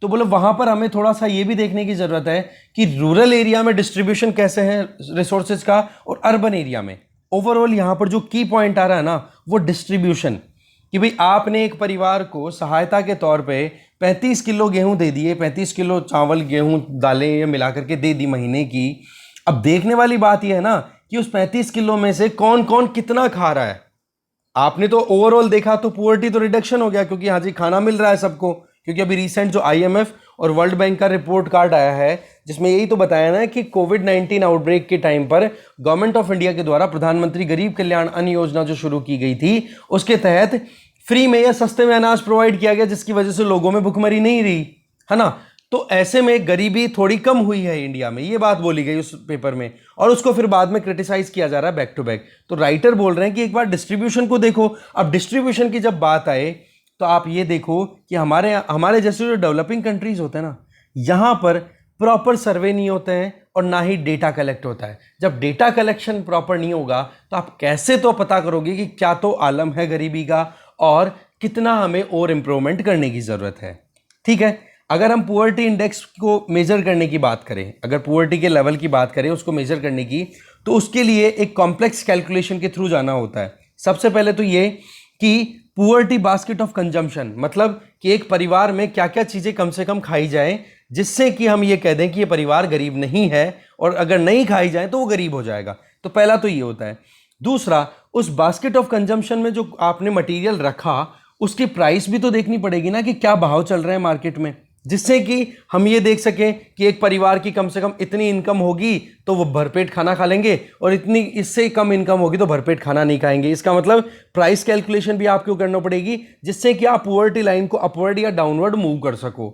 तो बोले वहां पर हमें थोड़ा सा ये भी देखने की जरूरत है कि रूरल एरिया में डिस्ट्रीब्यूशन कैसे है रिसोर्सेज का और अर्बन एरिया में। ओवरऑल यहां पर जो की पॉइंट आ रहा है ना वो डिस्ट्रीब्यूशन, कि भाई आपने एक परिवार को सहायता के तौर पे 35 किलो गेहूं दे दिए, 35 किलो चावल गेहूं दालें ये मिला करके दे दी महीने की। अब देखने वाली बात यह है ना कि उस 35 किलो में से कौन कौन कितना खा रहा है। आपने तो ओवरऑल देखा तो पुअर्टी तो रिडक्शन हो गया, क्योंकि हाँ जी खाना मिल रहा है सबको। क्योंकि अभी रिसेंट जो आईएमएफ और वर्ल्ड बैंक का रिपोर्ट कार्ड आया है जिसमें यही तो बताया ना कि कोविड-19 आउटब्रेक के टाइम पर गवर्नमेंट ऑफ इंडिया के द्वारा प्रधानमंत्री गरीब कल्याण अन्न योजना जो शुरू की गई थी, उसके तहत फ्री में या सस्ते में अनाज प्रोवाइड किया गया, जिसकी वजह से लोगों में भुखमरी नहीं रही, है ना। तो ऐसे में गरीबी थोड़ी कम हुई है इंडिया में, ये बात बोली गई उस पेपर में, और उसको फिर बाद में क्रिटिसाइज किया जा रहा है बैक टू बैक। तो राइटर बोल रहे हैं कि एक बार डिस्ट्रीब्यूशन को देखो। अब डिस्ट्रीब्यूशन की जब बात आए तो आप ये देखो कि हमारे जैसे जो डेवलपिंग कंट्रीज होते हैं ना, यहाँ पर प्रॉपर सर्वे नहीं होते हैं और ना ही डेटा कलेक्ट होता है। जब डेटा कलेक्शन प्रॉपर नहीं होगा तो आप कैसे तो पता करोगे कि क्या तो आलम है गरीबी का और कितना हमें और इंप्रूवमेंट करने की जरूरत है। ठीक है, अगर हम पुअर्टी इंडेक्स को मेजर करने की बात करें, अगर पुअर्टी के लेवल की बात करें उसको मेजर करने की, तो उसके लिए एक कॉम्प्लेक्स कैलकुलेशन के थ्रू जाना होता है। सबसे पहले तो ये कि पुअर्टी बास्केट ऑफ कंजम्पशन, मतलब कि एक परिवार में क्या क्या चीजें कम से कम खाई जाए जिससे कि हम ये कह दें कि ये परिवार गरीब नहीं है, और अगर नहीं खाई जाए तो वो गरीब हो जाएगा। तो पहला तो ये होता है। दूसरा, उस बास्केट ऑफ कंजम्पशन में जो आपने मटेरियल रखा उसकी प्राइस भी तो देखनी पड़ेगी ना कि क्या भाव चल रहे हैं मार्केट में, जिससे कि हम ये देख सकें कि एक परिवार की कम से कम इतनी इनकम होगी तो वो भरपेट खाना खा लेंगे और इतनी इससे कम इनकम होगी तो भरपेट खाना नहीं खाएंगे। इसका मतलब प्राइस कैलकुलेशन भी आपको करना पड़ेगी जिससे कि आप पुअर्टी लाइन को अपवर्ड या डाउनवर्ड मूव कर सको।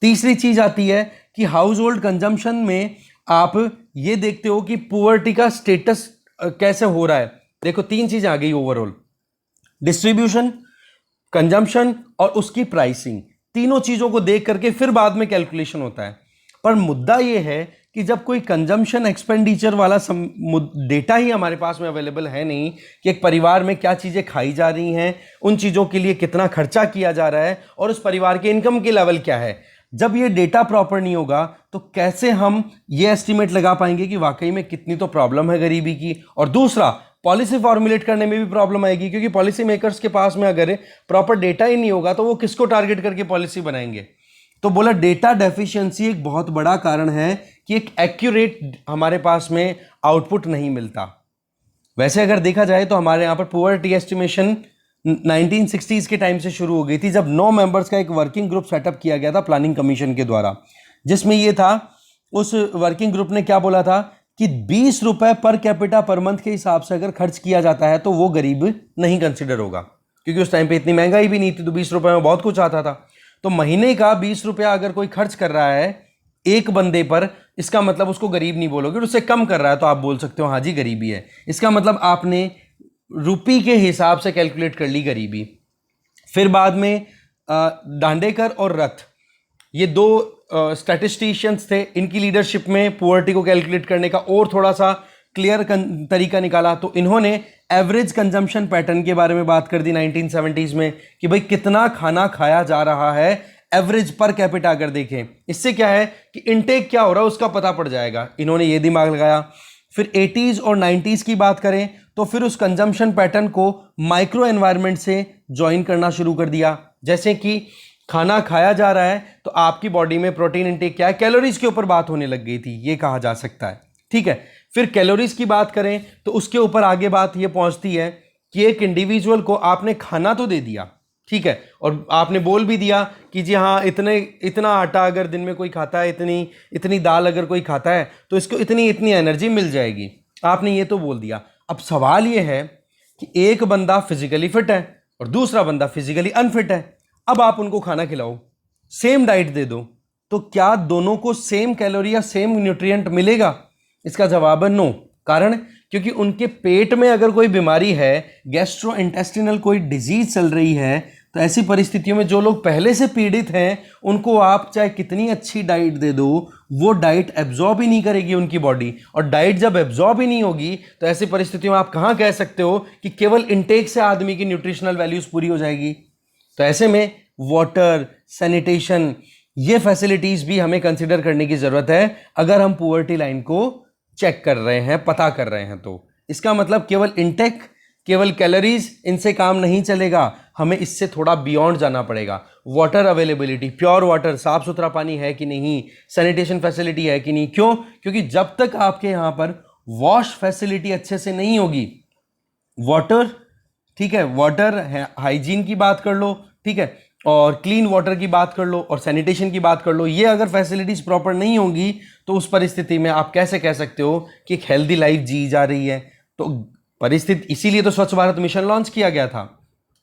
तीसरी चीज आती है कि हाउस होल्ड कंजम्पशन में आप ये देखते हो कि पुअर्टी का स्टेटस कैसे हो रहा है। देखो तीन चीजें आ गई ओवरऑल। डिस्ट्रीब्यूशन, कंजम्पशन और उसकी प्राइसिंग, तीनों चीजों को देख करके फिर बाद में कैलकुलेशन होता है। पर मुद्दा यह है कि जब कोई कंजम्पशन एक्सपेंडिचर वाला डेटा ही हमारे पास में अवेलेबल है नहीं कि एक परिवार में क्या चीज़ें खाई जा रही हैं, उन चीज़ों के लिए कितना खर्चा किया जा रहा है और उस परिवार के इनकम के लेवल क्या है, जब ये डेटा प्रॉपर नहीं होगा तो कैसे हम ये एस्टिमेट लगा पाएंगे कि वाकई में कितनी तो प्रॉब्लम है गरीबी की। और दूसरा, पॉलिसी फॉर्मुलेट करने में भी प्रॉब्लम आएगी, क्योंकि पॉलिसी मेकर्स के पास में अगर प्रॉपर डेटा ही नहीं होगा तो वो किसको टारगेट करके पॉलिसी बनाएंगे। तो बोला डेटा डेफिशिएंसी एक बहुत बड़ा कारण है कि एक एक्यूरेट हमारे पास में आउटपुट नहीं मिलता। वैसे अगर देखा जाए तो हमारे यहाँ पर पुअर्टी एस्टिमेशन 1960s के टाइम से शुरू हो गई थी, जब 9 मेंबर्स का एक वर्किंग ग्रुप सेटअप किया गया था प्लानिंग कमीशन के द्वारा, जिसमें ये था, उस वर्किंग ग्रुप ने क्या बोला था कि 20 रुपए पर कैपिटा पर मंथ के हिसाब से अगर खर्च किया जाता है तो वो गरीब नहीं कंसिडर होगा, क्योंकि उस टाइम पे इतनी महंगाई भी नहीं थी, तो 20 रुपए में बहुत कुछ आता था। तो महीने का 20 रुपया अगर कोई खर्च कर रहा है एक बंदे पर, इसका मतलब उसको गरीब नहीं बोलोगे। उससे कम कर रहा है तो आप बोल सकते हो हाँ जी गरीबी है, इसका मतलब आपने रुपी के हिसाब से कैलकुलेट कर ली गरीबी। फिर बाद में दांडेकर और रथ, ये दो स्टैटिस्टिशियंस थे, इनकी लीडरशिप में पुअर्टी को कैलकुलेट करने का और थोड़ा सा क्लियर तरीका निकाला। तो इन्होंने एवरेज कंजम्पशन पैटर्न के बारे में बात कर दी 1970s में कि भाई कितना खाना खाया जा रहा है एवरेज पर कैपिटा अगर देखें, इससे क्या है कि इनटेक क्या हो रहा है उसका पता पड़ जाएगा। इन्होंने ये दिमाग लगाया। फिर 80s और 90s की बात करें तो फिर उस कंजम्पशन पैटर्न को माइक्रो एनवायरनमेंट से ज्वाइन करना शुरू कर दिया। जैसे कि खाना खाया जा रहा है तो आपकी बॉडी में प्रोटीन इनटेक क्या है, कैलोरीज के ऊपर बात होने लग गई थी, ये कहा जा सकता है। ठीक है, फिर कैलोरीज की बात करें तो उसके ऊपर आगे बात ये पहुंचती है कि एक इंडिविजुअल को आपने खाना तो दे दिया, ठीक है, और आपने बोल भी दिया कि जी हाँ इतना आटा अगर दिन में कोई खाता है, इतनी दाल अगर कोई खाता है तो इसको इतनी एनर्जी मिल जाएगी, आपने ये तो बोल दिया। अब सवाल ये है कि एक बंदा फिजिकली फिट है और दूसरा बंदा फिजिकली अनफिट है, अब आप उनको खाना खिलाओ, सेम डाइट दे दो, तो क्या दोनों को सेम कैलोरी या सेम न्यूट्रिएंट मिलेगा? इसका जवाब है नो। कारण क्योंकि उनके पेट में अगर कोई बीमारी है, गैस्ट्रोइंटेस्टिनल कोई डिजीज चल रही है, तो ऐसी परिस्थितियों में जो लोग पहले से पीड़ित हैं उनको आप चाहे कितनी अच्छी डाइट दे दो, वो डाइट एब्जॉर्ब ही नहीं करेगी उनकी बॉडी। और डाइट जब एब्जॉर्ब ही नहीं होगी तो ऐसी परिस्थितियों में आप कहाँ कह सकते हो कि केवल इनटेक से आदमी की न्यूट्रिशनल वैल्यूज पूरी हो जाएगी? तो ऐसे में वाटर, सैनिटेशन, ये फैसिलिटीज भी हमें कंसिडर करने की जरूरत है अगर हम पुअर्टी लाइन को चेक कर रहे हैं, पता कर रहे हैं। तो इसका मतलब केवल इनटेक, केवल कैलोरीज, इनसे काम नहीं चलेगा, हमें इससे थोड़ा बियॉन्ड जाना पड़ेगा। वाटर अवेलेबिलिटी, प्योर वाटर, साफ सुथरा पानी है कि नहीं, सैनिटेशन फैसिलिटी है कि नहीं। क्यों? क्योंकि जब तक आपके यहाँ पर वॉश फैसिलिटी अच्छे से नहीं होगी, वाटर, ठीक है, वाटर हाइजीन की बात कर लो, ठीक है, और क्लीन वाटर की बात कर लो और सैनिटेशन की बात कर लो, ये अगर फैसिलिटीज प्रॉपर नहीं होंगी तो उस परिस्थिति में आप कैसे कह सकते हो कि एक हेल्दी लाइफ जी जा रही है? तो परिस्थिति, इसीलिए तो स्वच्छ भारत मिशन लॉन्च किया गया था।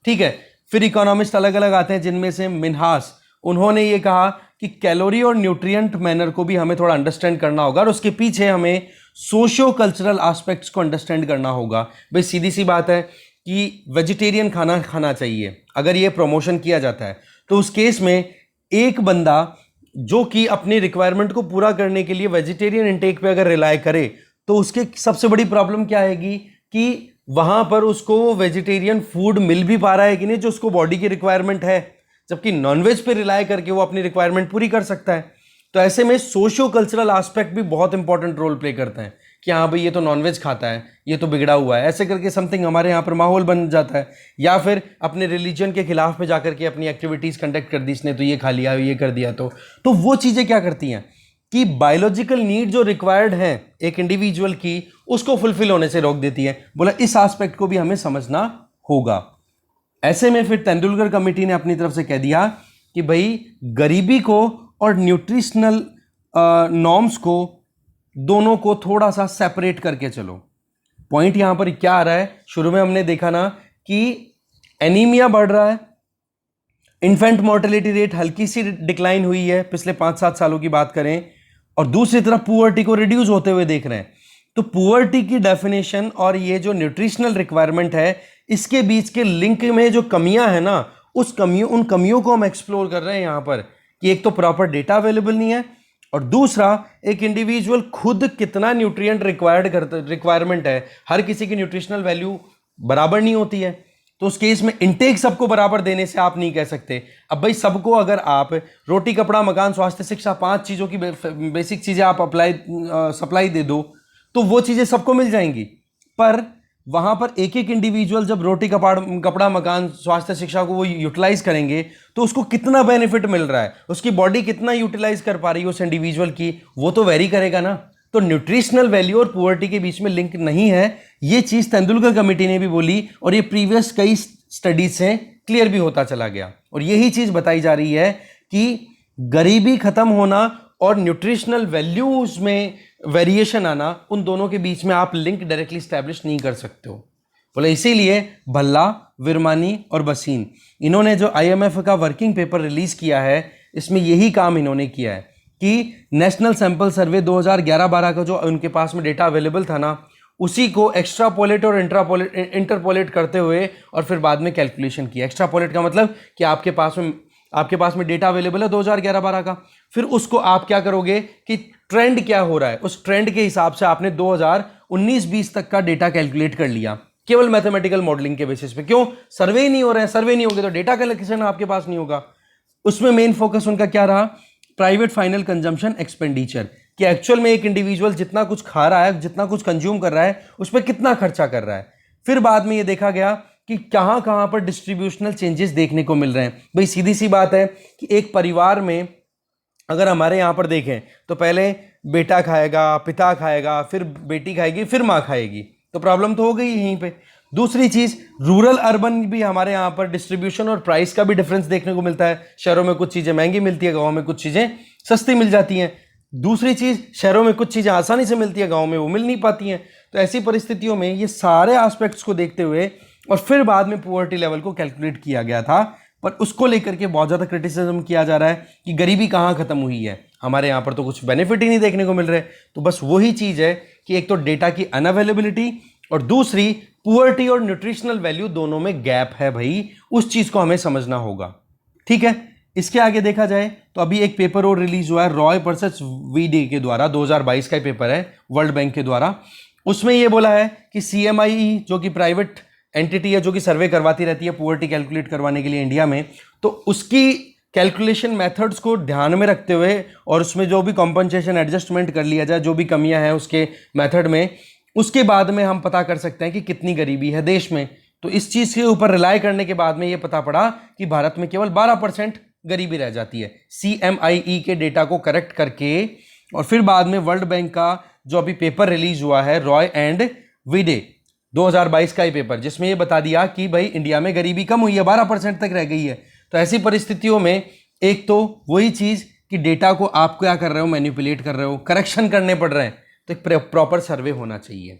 ठीक है, फिर इकोनॉमिस्ट अलग अलग आते हैं, जिनमें से मिन्हास, उन्होंने ये कहा कि कैलोरी और न्यूट्रिएंट मैनर को भी हमें थोड़ा अंडरस्टैंड करना होगा और उसके पीछे हमें सोशियो कल्चरल एस्पेक्ट्स को अंडरस्टैंड करना होगा। भाई सीधी सी बात है कि वेजिटेरियन खाना खाना चाहिए, अगर ये प्रमोशन किया जाता है तो उस केस में एक बंदा जो कि अपनी रिक्वायरमेंट को पूरा करने के लिए वेजिटेरियन इंटेक पे अगर रिलाय करे तो उसके सबसे बड़ी प्रॉब्लम क्या आएगी कि वहां पर उसको वेजिटेरियन फूड मिल भी पा रहा है कि नहीं जो उसको बॉडी की रिक्वायरमेंट है, जबकि नॉनवेज पे रिलाय करके वो अपनी रिक्वायरमेंट पूरी कर सकता है। तो ऐसे में सोशियो कल्चरल एस्पेक्ट भी बहुत इंपॉर्टेंट रोल प्ले करते हैं कि हाँ भाई ये तो नॉनवेज खाता है, ये तो बिगड़ा हुआ है, ऐसे करके समथिंग हमारे यहाँ पर माहौल बन जाता है। या फिर अपने रिलीजन के खिलाफ में जाकर के अपनी एक्टिविटीज़ कंडक्ट कर दी, इसने तो ये खा लिया, ये कर दिया, तो वो चीज़ें क्या करती हैं कि बायोलॉजिकल नीड जो रिक्वायर्ड है एक इंडिविजुअल की, उसको फुलफिल होने से रोक देती है। बोला इस एस्पेक्ट को भी हमें समझना होगा। ऐसे में फिर तेंदुलकर कमेटी ने अपनी तरफ से कह दिया कि भाई गरीबी को और न्यूट्रिशनल नॉर्म्स को, दोनों को थोड़ा सा सेपरेट करके चलो। पॉइंट यहां पर क्या आ रहा है, शुरू में हमने देखा ना कि एनीमिया बढ़ रहा है, इन्फेंट मोर्टेलिटी रेट हल्की सी डिक्लाइन हुई है पिछले 5-7 सालों की बात करें, और दूसरी तरफ पुअर्टी को रिड्यूस होते हुए देख रहे हैं। तो पुअर्टी की डेफिनेशन और ये जो न्यूट्रिशनल रिक्वायरमेंट है, इसके बीच के लिंक में जो कमियां हैं ना, उन कमियों को हम एक्सप्लोर कर रहे हैं यहां पर, कि एक तो प्रॉपर डेटा अवेलेबल नहीं है, और दूसरा एक इंडिविजुअल खुद कितना न्यूट्रिएंट रिक्वायरमेंट है, हर किसी की न्यूट्रिशनल वैल्यू बराबर नहीं होती है, तो उस केस में इनटेक सबको बराबर देने से आप नहीं कह सकते। अब भाई सबको अगर आप रोटी कपड़ा मकान स्वास्थ्य शिक्षा 5 चीज़ों की बेसिक चीज़ें आप सप्लाई दे दो तो वो चीज़ें सबको मिल जाएंगी, पर वहां पर एक एक इंडिविजुअल जब रोटी कपड़ा मकान स्वास्थ्य शिक्षा को वो यूटिलाइज करेंगे तो उसको कितना बेनिफिट मिल रहा है, उसकी बॉडी कितना यूटिलाइज कर पा रही है उस इंडिविजुअल की, वो तो वेरी करेगा ना। तो न्यूट्रिशनल वैल्यू और पुअर्टी के बीच में लिंक नहीं है, ये चीज तेंदुलकर कमेटी ने भी बोली और ये प्रीवियस कई स्टडीज से क्लियर भी होता चला गया, और यही चीज बताई जा रही है कि गरीबी खत्म होना और न्यूट्रिशनल वैल्यूज में वेरिएशन आना, उन दोनों के बीच में आप लिंक डायरेक्टली स्टैब्लिश नहीं कर सकते हो। बोले इसीलिए भल्ला, विरमानी और बसीन, इन्होंने जो आईएमएफ का वर्किंग पेपर रिलीज किया है, इसमें यही काम इन्होंने किया है कि नेशनल सैंपल सर्वे 2011-12 का जो उनके पास में डेटा अवेलेबल था ना, उसी को एक्स्ट्रापोलेट और इंटरपोलेट करते हुए और फिर बाद में कैलकुलेशन किया। एक्स्ट्रापोलेट का मतलब कि आपके पास में डेटा अवेलेबल है 2011-12 का, फिर उसको आप क्या करोगे कि ट्रेंड क्या हो रहा है, उस ट्रेंड के हिसाब से आपने 2019-20 तक का डेटा कैलकुलेट कर लिया केवल मैथमेटिकल मॉडलिंग के बेसिस पे। क्यों? सर्वे ही नहीं हो रहे हैं, सर्वे नहीं होंगे तो डेटा कलेक्शन आपके पास नहीं होगा। उसमें मेन फोकस उनका क्या रहा? प्राइवेट फाइनल कंजम्पशन एक्सपेंडिचर, कि एक्चुअल में एक इंडिविजुअल जितना कुछ खा रहा है, जितना कुछ कंज्यूम कर रहा है, उस पर कितना खर्चा कर रहा है। फिर बाद में ये देखा गया कि कहां कहां पर डिस्ट्रीब्यूशनल चेंजेस देखने को मिल रहे हैं। भाई सीधी सी बात है कि एक परिवार में अगर हमारे यहां पर देखें तो पहले बेटा खाएगा, पिता खाएगा, फिर बेटी खाएगी, फिर माँ खाएगी, तो प्रॉब्लम तो हो गई यहीं पे। दूसरी चीज, रूरल अर्बन भी हमारे यहाँ पर डिस्ट्रीब्यूशन और प्राइस का भी डिफरेंस देखने को मिलता है। शहरों में कुछ चीजें महंगी मिलती है, गाँव में कुछ चीजें सस्ती मिल जाती हैं। दूसरी चीज, शहरों में कुछ चीजें आसानी से मिलती है, गाँव में वो मिल नहीं पाती हैं। तो ऐसी परिस्थितियों में ये सारे एस्पेक्ट्स को देखते हुए और फिर बाद में पुअर्टी लेवल को कैलकुलेट किया गया था, पर उसको लेकर के बहुत ज़्यादा क्रिटिसिज्म किया जा रहा है कि गरीबी कहाँ खत्म हुई है, हमारे यहाँ पर तो कुछ बेनिफिट ही नहीं देखने को मिल रहे। तो बस वही चीज़ है कि एक तो डेटा की अनअवेलेबिलिटी और दूसरी पुअर्टी और न्यूट्रिशनल वैल्यू दोनों में गैप है भाई, उस चीज़ को हमें समझना होगा। ठीक है, इसके आगे देखा जाए तो अभी एक पेपर और रिलीज हुआ है रॉय वर्सेस वीडे के द्वारा, 2022 का पेपर है वर्ल्ड बैंक के द्वारा। उसमें यह बोला है कि CMIE जो कि प्राइवेट एंटिटी है जो कि सर्वे करवाती रहती है पुअर्टी कैलकुलेट करवाने के लिए इंडिया में, तो उसकी कैलकुलेशन मेथड्स को ध्यान में रखते हुए और उसमें जो भी कॉम्पनसेशन एडजस्टमेंट कर लिया जाए, जो भी कमियां हैं उसके मेथड में, उसके बाद में हम पता कर सकते हैं कि कितनी गरीबी है देश में। तो इस चीज़ के ऊपर रिलाय करने के बाद में ये पता पड़ा कि भारत में केवल 12% गरीबी रह जाती है CMIE के डेटा को करेक्ट करके। और फिर बाद में वर्ल्ड बैंक का जो अभी पेपर रिलीज हुआ है रॉय एंड वीडे 2022 का ही पेपर, जिसमें ये बता दिया कि भाई इंडिया में गरीबी कम हुई है, 12% तक रह गई है। तो ऐसी परिस्थितियों में एक तो वही चीज़ कि डेटा को आप क्या कर रहे हो, मैनिपुलेट कर रहे हो, करेक्शन करने पड़ रहे हैं, तो एक प्रॉपर सर्वे होना चाहिए।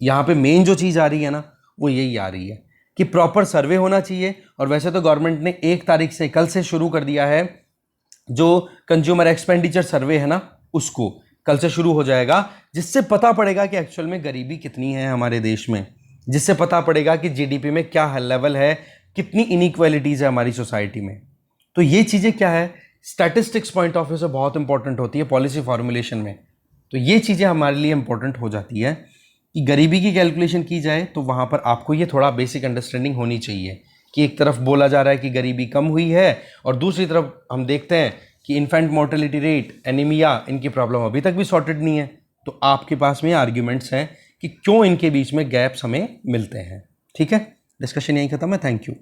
यहाँ पे मेन जो चीज़ आ रही है ना, वो यही आ रही है कि प्रॉपर सर्वे होना चाहिए। और वैसे तो गवर्नमेंट ने 1 तारीख से, कल से शुरू कर दिया है, जो कंज्यूमर एक्सपेंडिचर सर्वे है ना, उसको कल से शुरू हो जाएगा, जिससे पता पड़ेगा कि एक्चुअल में गरीबी कितनी है हमारे देश में, जिससे पता पड़ेगा कि GDP में क्या लेवल है, कितनी इनइक्वालिटीज़ है हमारी सोसाइटी में। तो ये चीज़ें क्या है, स्टैटिस्टिक्स पॉइंट ऑफ व्यू से बहुत इंपॉर्टेंट होती है पॉलिसी फॉर्मुलेशन में। तो ये चीज़ें हमारे लिए इंपॉर्टेंट हो जाती है कि गरीबी की कैलकुलेशन की जाए तो वहाँ पर आपको ये थोड़ा बेसिक अंडरस्टैंडिंग होनी चाहिए कि एक तरफ बोला जा रहा है कि गरीबी कम हुई है और दूसरी तरफ हम देखते हैं कि इन्फेंट मोर्टेलिटी रेट, एनीमिया, इनकी प्रॉब्लम अभी तक भी सॉर्टेड नहीं है। तो आपके पास में आर्ग्यूमेंट्स हैं कि क्यों इनके बीच में गैप्स हमें मिलते हैं। ठीक है, डिस्कशन यहीं खत्म है। Thank you.